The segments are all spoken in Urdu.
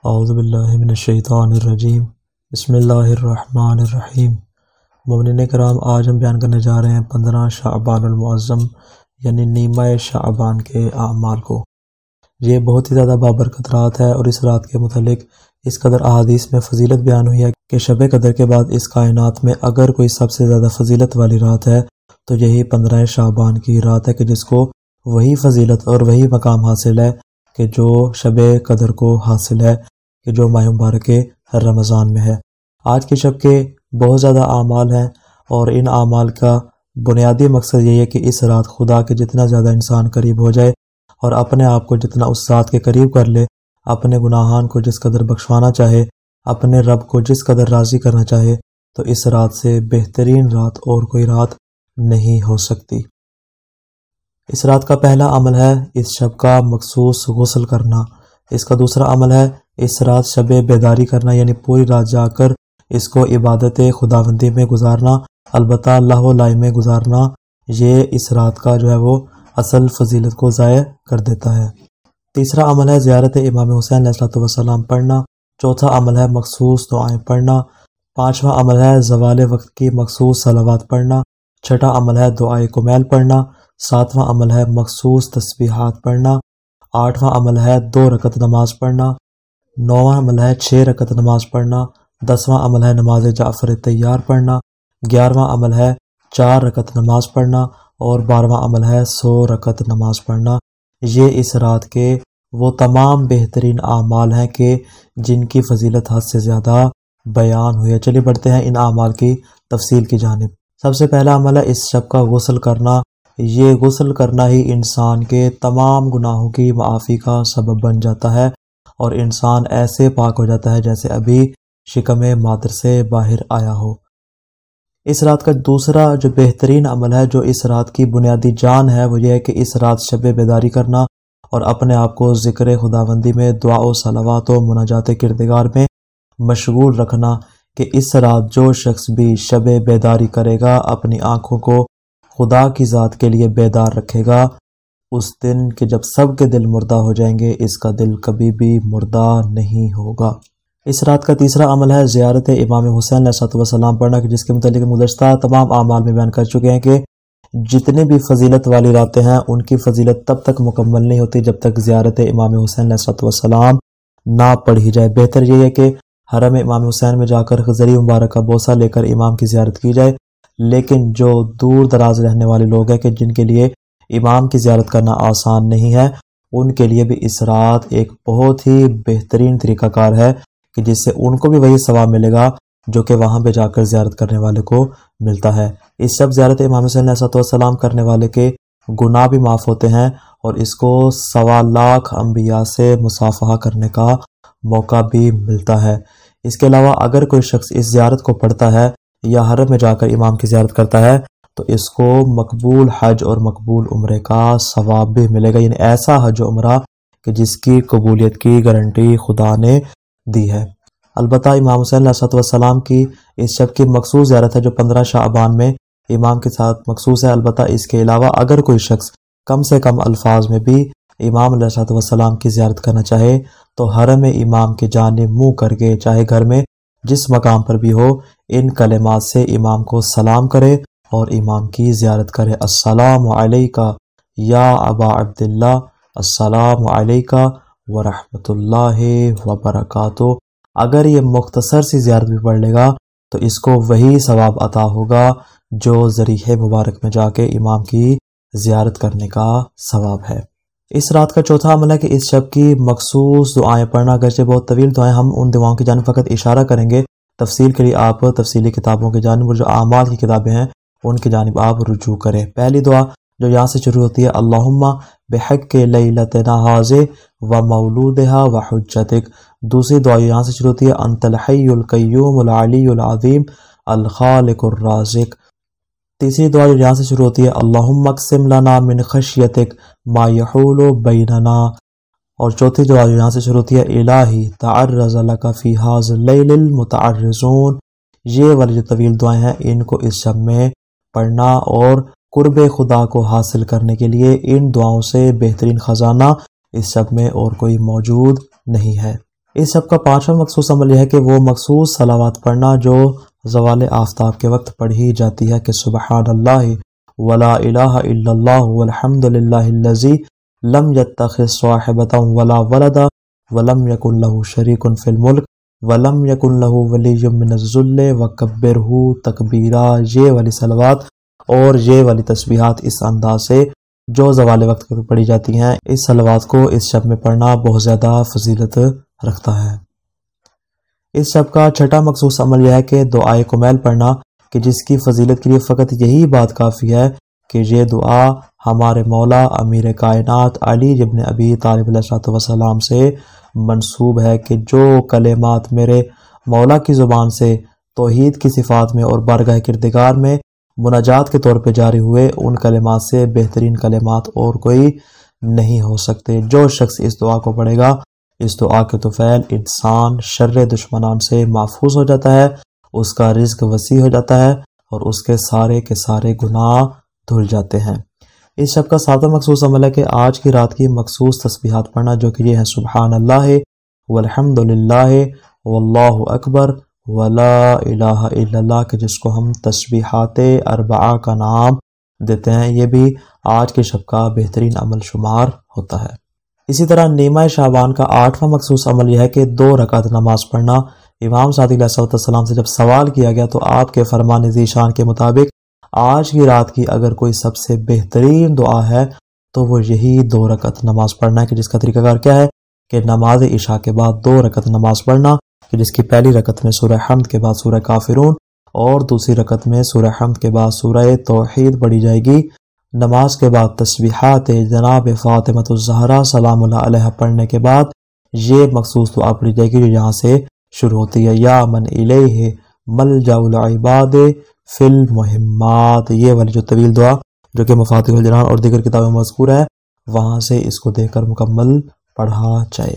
اعوذ باللہ من الشیطان الرجیم بسم اللہ الرحمن الرحیم۔ مومنین کرام، آج ہم بیان کرنے جا رہے ہیں 15 شعبان المعظم یعنی نیمہ شعبان کے اعمال کو۔ یہ بہت ہی زیادہ بابرکت رات ہے اور اس رات کے متعلق اس قدر احادیث میں فضیلت بیان ہوئی ہے کہ شب قدر کے بعد اس کائنات میں اگر کوئی سب سے زیادہ فضیلت والی رات ہے تو یہی 15 شعبان کی رات ہے، کہ جس کو وہی فضیلت اور وہی مقام حاصل ہے کہ جو شب قدر کو حاصل ہے، کہ جو ماہ مبارک رمضان میں ہے۔ آج کے شب کے بہت زیادہ اعمال ہیں اور ان اعمال کا بنیادی مقصد یہ ہے کہ اس رات خدا کے جتنا زیادہ انسان قریب ہو جائے اور اپنے آپ کو جتنا اس ذات کے قریب کر لے، اپنے گناہان کو جس قدر بخشوانا چاہے، اپنے رب کو جس قدر راضی کرنا چاہے، تو اس رات سے بہترین رات اور کوئی رات نہیں ہو سکتی۔ اس رات کا پہلا عمل ہے اس شب کا مخصوص غسل کرنا۔ اس کا دوسرا عمل ہے اس رات شب بیداری کرنا، یعنی پوری رات جا کر اس کو عبادت خداوندی میں گزارنا، البتہ اللہ و لائے میں گزارنا۔ یہ اس رات کا جو ہے وہ اصل فضیلت کو ضائع کر دیتا ہے۔ تیسرا عمل ہے زیارت امام حسین علیہ السلام پڑھنا۔ چوتھا عمل ہے مخصوص دعائیں پڑھنا۔ پانچواں عمل ہے زوال وقت کی مخصوص صلوات پڑھنا۔ چھٹا عمل ہے دعائے کمیل پڑھنا۔ ساتواں عمل ہے مخصوص تسبیحات پڑھنا۔ آٹھواں عمل ہے 2 رکعت نماز پڑھنا۔ نوواں عمل ہے 6 رکعت نماز پڑھنا۔ 10واں عمل ہے نماز جعفر تیار پڑھنا۔ 11واں عمل ہے 4 رکعت نماز پڑھنا، اور 12واں عمل ہے 100 رکعت نماز پڑھنا۔ یہ اس رات کے وہ تمام بہترین اعمال ہیں کہ جن کی فضیلت حد سے زیادہ بیان ہوئی ہے۔ چلیے بڑھتے ہیں ان اعمال کی تفصیل کی جانب۔ سب سے پہلا عمل ہے اس شب کا غسل کرنا۔ یہ غسل کرنا ہی انسان کے تمام گناہوں کی معافی کا سبب بن جاتا ہے اور انسان ایسے پاک ہو جاتا ہے جیسے ابھی شکم مادر سے باہر آیا ہو۔ اس رات کا دوسرا جو بہترین عمل ہے، جو اس رات کی بنیادی جان ہے، وہ یہ ہے کہ اس رات شب بیداری کرنا اور اپنے آپ کو ذکر خداوندی میں، دعا و صلوات و مناجات کردگار میں مشغول رکھنا، کہ اس رات جو شخص بھی شب بیداری کرے گا، اپنی آنکھوں کو خدا کی ذات کے لیے بیدار رکھے گا، اس دن کہ جب سب کے دل مردہ ہو جائیں گے، اس کا دل کبھی بھی مردہ نہیں ہوگا۔ اس رات کا تیسرا عمل ہے زیارت امام حسین علیہ السلام پڑھنا، کہ جس کے متعلق گزشتہ تمام اعمال میں بیان کر چکے ہیں کہ جتنے بھی فضیلت والی راتیں ہیں ان کی فضیلت تب تک مکمل نہیں ہوتی جب تک زیارت امام حسین علیہ السلام نہ پڑھی جائے۔ بہتر یہ ہے کہ حرم امام حسین میں جا کر خضری مبارک کا بوسہ لے کر امام کی زیارت کی جائے، لیکن جو دور دراز رہنے والے لوگ ہیں کہ جن کے لیے امام کی زیارت کرنا آسان نہیں ہے، ان کے لیے بھی اس رات ایک بہت ہی بہترین طریقہ کار ہے کہ جس سے ان کو بھی وہی ثواب ملے گا جو کہ وہاں پہ جا کر زیارت کرنے والے کو ملتا ہے۔ اس شب زیارت امام حسین علیہ السلام کرنے والے کے گناہ بھی معاف ہوتے ہیں اور اس کو 1.25 لاکھ انبیاء سے مصافحہ کرنے کا موقع بھی ملتا ہے۔ اس کے علاوہ اگر کوئی شخص اس زیارت کو پڑھتا ہے یا حرم میں جا کر امام کی زیارت کرتا ہے تو اس کو مقبول حج اور مقبول عمرے کا ثواب بھی ملے گا، یعنی ایسا حج و عمرہ کہ جس کی قبولیت کی گارنٹی خدا نے دی ہے۔ البتہ امام حسین علیہ السلام کی اس شب کی مخصوص زیارت ہے جو 15 شعبان میں امام کے ساتھ مخصوص ہے۔ البتہ اس کے علاوہ اگر کوئی شخص کم سے کم الفاظ میں بھی امام علیہ السلام کی زیارت کرنا چاہے تو حرم امام کی جانب منہ کر کے، چاہے گھر میں جس مقام پر بھی ہو، ان کلمات سے امام کو سلام کرے اور امام کی زیارت کرے۔ السلام علیکہ یا ابا عبداللہ، السلام علیکہ ورحمۃ اللہ وبرکاتہ۔ اگر یہ مختصر سی زیارت بھی پڑھ لے گا تو اس کو وہی ثواب عطا ہوگا جو ذریح مبارک میں جا کے امام کی زیارت کرنے کا ثواب ہے۔ اس رات کا چوتھا عمل ہے کہ اس شب کی مخصوص دعائیں پڑھنا، اگرچہ بہت طویل دعائیں، ہم ان دعاؤں کی جانب فقط اشارہ کریں گے۔ تفصیل کے لیے آپ تفصیلی کتابوں کی جانب اور جو اعمال کی کتابیں ہیں ان کی جانب آپ رجوع کریں۔ پہلی دعا جو یہاں سے شروع ہوتی ہے، اللہم بحق لیلتنا ھذہ و مولودھا و حجتک۔ دوسری دعا یہاں سے شروع ہوتی ہے، انت الحی القیوم العلی العظیم الخالق الرازق۔ تیسری دعا جو یہاں سے شروع ہوتی ہے، اللہم اقسم لنا من خشیتک ما یحول بیننا۔ اور چوتھی دعا جو یہاں سے شروع ہوتی ہے، الہی تعرض لک فی ھذا اللیل المتعرضون۔ یہ والی جو طویل دعائیں ہیں ان کو اس شب میں پڑھنا اور قرب خدا کو حاصل کرنے کے لیے ان دعاؤں سے بہترین خزانہ اس شب میں اور کوئی موجود نہیں ہے۔ اس شب کا پانچواں مخصوص عمل یہ ہے کہ وہ مخصوص صلوات پڑھنا جو زوال آفتاب کے وقت پڑھی جاتی ہے کہ سبحان اللہ ولا الہ الا اللہ والحمد للہ الذی لم یتخذ صاحبۃ ولا ولدا ولم یکن لہ شریک فی الملک ولم یکن لہ ولی من الذل وکبرہ تکبیرا۔ یہ والی صلوات اور یہ والی تسبیحات اس انداز سے جو زوال وقت پر پڑھی جاتی ہیں، اس صلوات کو اس شب میں پڑھنا بہت زیادہ فضیلت رکھتا ہے۔ اس شب کا چھٹا مخصوص عمل یہ ہے کہ دعائے کمیل پڑھنا کہ جس کی فضیلت کے لیے فقط یہی بات کافی ہے کہ یہ دعا ہمارے مولا امیر کائنات علی ابن ابی طالب علیہ السلام سے منسوب ہے کہ جو کلمات میرے مولا کی زبان سے توحید کی صفات میں اور بارگاہ کردگار میں مناجات کے طور پہ جاری ہوئے، ان کلمات سے بہترین کلمات اور کوئی نہیں ہو سکتے۔ جو شخص اس دعا کو پڑھے گا، اس دعا کے طفیل انسان شر دشمنان سے محفوظ ہو جاتا ہے، اس کا رزق وسیع ہو جاتا ہے اور اس کے سارے گناہ دھل جاتے ہیں۔ اس شب کا ساتواں مخصوص عمل ہے کہ آج کی رات کی مخصوص تسبیحات پڑھنا جو کہ یہ ہے سبحان اللہ والحمد للہ واللہ اکبر ولا الہ الا اللہ، کہ جس کو ہم تسبیحات اربعہ کا نام دیتے ہیں، یہ بھی آج کے شب کا بہترین عمل شمار ہوتا ہے۔ اسی طرح نیمہ شعبان کا آٹھواں مخصوص عمل یہ ہے کہ 2 رکعت نماز پڑھنا۔ امام صادق علیہ السلام سے جب سوال کیا گیا تو آپ کے فرمان ذیشان کے مطابق آج کی رات کی اگر کوئی سب سے بہترین دعا ہے تو وہ یہی 2 رکعت نماز پڑھنا ہے، کہ جس کا طریقہ کار کیا ہے کہ نماز عشاء کے بعد 2 رکعت نماز پڑھنا، کہ جس کی پہلی رکعت میں سورہ حمد کے بعد سورہ کافرون اور دوسری رکعت میں سورہ حمد کے بعد سورہ توحید پڑھی جائے گی۔ نماز کے بعد تسبیحات جناب فاطمہ الزہرا سلام اللہ علیہ پڑھنے کے بعد یہ مخصوص دعا پڑھی جائے گی جو یہاں سے شروع ہوتی ہے، یا من الیہ ملجأ العباد فی المہمات۔ یہ والی جو طویل دعا جو کہ مفاتیح الجنان اور دیگر کتابیں مذکور ہے، وہاں سے اس کو دیکھ کر مکمل پڑھا جائے۔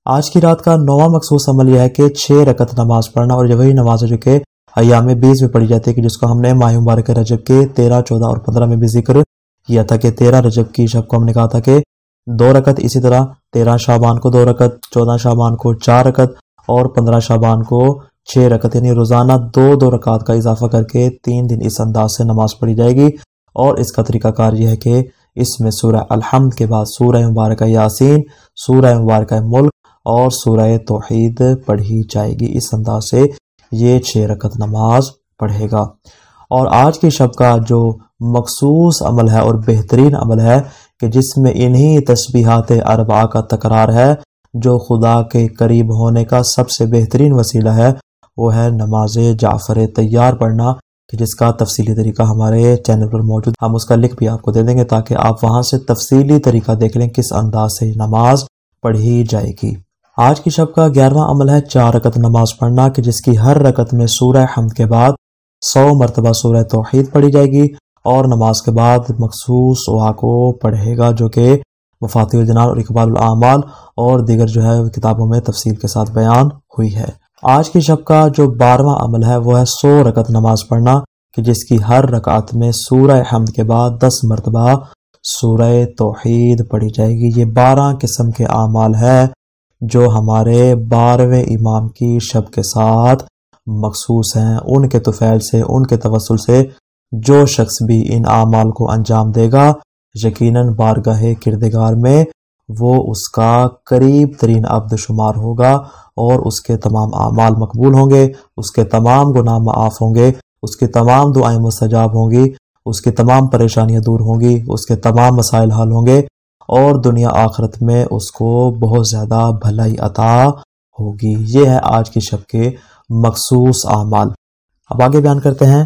آج کی رات کا 9واں مخصوص عمل یہ ہے کہ 6 رکعت نماز پڑھنا، اور یہ وہی نماز ہے جو کہ ایام 20 میں پڑھی جاتی ہے، کہ جس کو ہم نے ماہ مبارک رجب کے 13، 14 اور 15 میں بھی ذکر کیا تھا کہ 13 رجب کی شب کو ہم نے کہا تھا کہ 2 رکعت، اسی طرح 13 شعبان کو 2 رکعت، 14 شعبان کو 4 رکعت اور 15 شعبان کو 6 رکعت، یعنی روزانہ 2 رکعت کا اضافہ کر کے 3 دن اس انداز سے نماز پڑھی جائے گی۔ اور اس کا طریقہ کار یہ ہے کہ اس میں سورہ الحمد کے بعد سورہ مبارکہ یاسین، سورہ مبارکہ ملک اور سورہ توحید پڑھی جائے گی۔ اس انداز سے یہ 6 رکعت نماز پڑھے گا۔ اور آج کی شب کا جو مخصوص عمل ہے اور بہترین عمل ہے کہ جس میں انہی تسبیحات اربعہ کا تکرار ہے جو خدا کے قریب ہونے کا سب سے بہترین وسیلہ ہے، وہ ہے نماز جعفر طیار پڑھنا، کہ جس کا تفصیلی طریقہ ہمارے چینل پر موجود، ہم اس کا لنک بھی آپ کو دے دیں گے تاکہ آپ وہاں سے تفصیلی طریقہ دیکھ لیں کس انداز سے نماز پڑھی جائے گی۔ آج کی شب کا 11واں عمل ہے 4 رکعت نماز پڑھنا، کہ جس کی ہر رکعت میں سورہ حمد کے بعد 100 مرتبہ سورہ توحید پڑھی جائے گی، اور نماز کے بعد مخصوص دعا کو پڑھے گا جو کہ مفاتیح الجنان اور اقبال الاعمال اور دیگر جو ہے کتابوں میں تفصیل کے ساتھ بیان ہوئی ہے۔ آج کی شب کا جو 12واں عمل ہے وہ ہے 100 رکعت نماز پڑھنا، کہ جس کی ہر رکعت میں سورہ حمد کے بعد 10 مرتبہ سورہ توحید پڑھی جائے گی۔ یہ 12 قسم کے اعمال ہے جو ہمارے 12ویں امام کی شب کے ساتھ مخصوص ہیں۔ ان کے طفیل سے، ان کے توسل سے جو شخص بھی ان اعمال کو انجام دے گا، یقیناً بارگاہ کردگار میں وہ اس کا قریب ترین عبد شمار ہوگا اور اس کے تمام اعمال مقبول ہوں گے، اس کے تمام گناہ معاف ہوں گے، اس کی تمام دعائیں مستجاب ہوں گی، اس کی تمام پریشانیاں دور ہوں گی، اس کے تمام مسائل حل ہوں گے اور دنیا آخرت میں اس کو بہت زیادہ بھلائی عطا ہوگی۔ یہ ہے آج کی شب کے مخصوص اعمال۔ اب آگے بیان کرتے ہیں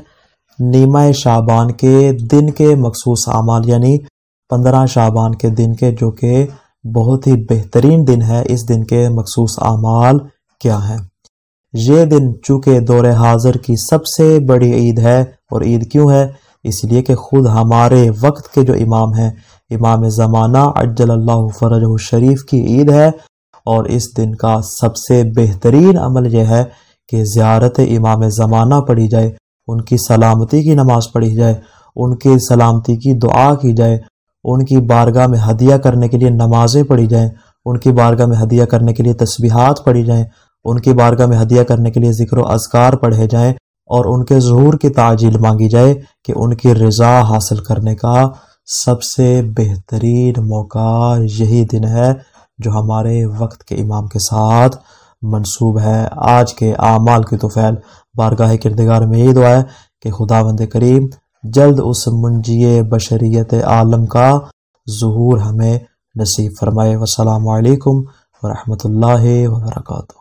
نیمہ شعبان کے دن کے مخصوص اعمال، یعنی 15 شعبان کے دن کے، جو کہ بہت ہی بہترین دن ہے۔ اس دن کے مخصوص اعمال کیا ہیں؟ یہ دن چونکہ دور حاضر کی سب سے بڑی عید ہے، اور عید کیوں ہے؟ اس لیے کہ خود ہمارے وقت کے جو امام ہیں، امام زمانہ عجل اللہ فرجہ الشریف کی عید ہے، اور اس دن کا سب سے بہترین عمل یہ ہے کہ زیارت امام زمانہ پڑھی جائے، ان کی سلامتی کی نماز پڑھی جائے، ان کی سلامتی کی دعا کی جائے، ان کی بارگاہ میں ہدیہ کرنے کے لیے نمازیں پڑھی جائیں، ان کی بارگاہ میں ہدیہ کرنے کے لیے تسبیحات پڑھی جائیں، ان کی بارگاہ میں ہدیہ کرنے کے لیے ذکر و اذکار پڑھے جائیں، اور ان کے ظہور کی تعجیل مانگی جائے کہ ان کی رضا حاصل کرنے کا سب سے بہترین موقع یہی دن ہے جو ہمارے وقت کے امام کے ساتھ منسوب ہے۔ آج کے اعمال کی طفیل بارگاہ کردگار میں یہ دعا ہے کہ خداوند کریم جلد اس منجی بشریت عالم کا ظہور ہمیں نصیب فرمائے۔ والسلام علیکم ورحمۃ اللہ وبرکاتہ۔